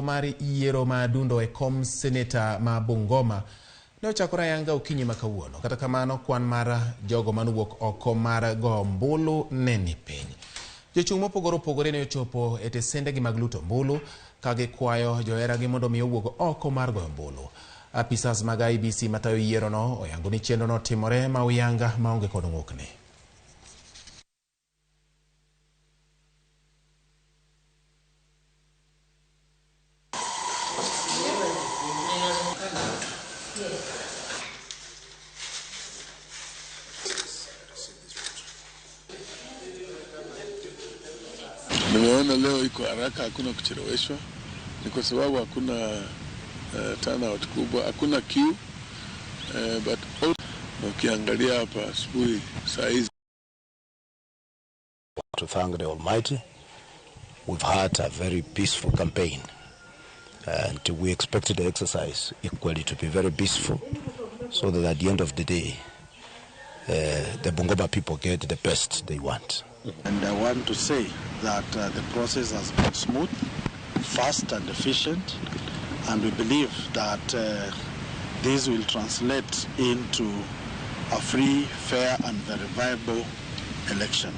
Mari Yiero ma adundo e kom seneta ma Bungoma ne ochakore ayanga okinyi ma kawuono. Kata kamano kwan mar jogo manuwuok oko mar go ombulu ne ni piny. Jochung' mopogore opogore ne ochopo e tesendegi mag luto ombulu ka gikwayo joheragi mondo mi owuog oko mar go ombulu. Apisas mag IEBC matayo yiero no oyango ni chenro no timore ma uyanga maonge kod ng'ukni. Nimeona leo iko haraka, hakuna kucheleweshwa. Ni kwa sababu hakuna turnout kubwa, hakuna queue, but ukiangalia hapa asubuhi saa hizi. To thank the Almighty, we've had a very peaceful campaign, and we expected the exercise equally to be very peaceful, so that at the end of the day, the Bungoma people get the best they want. And I want to say that the process has been smooth, fast and efficient, and we believe that this will translate into a free, fair and verifiable election.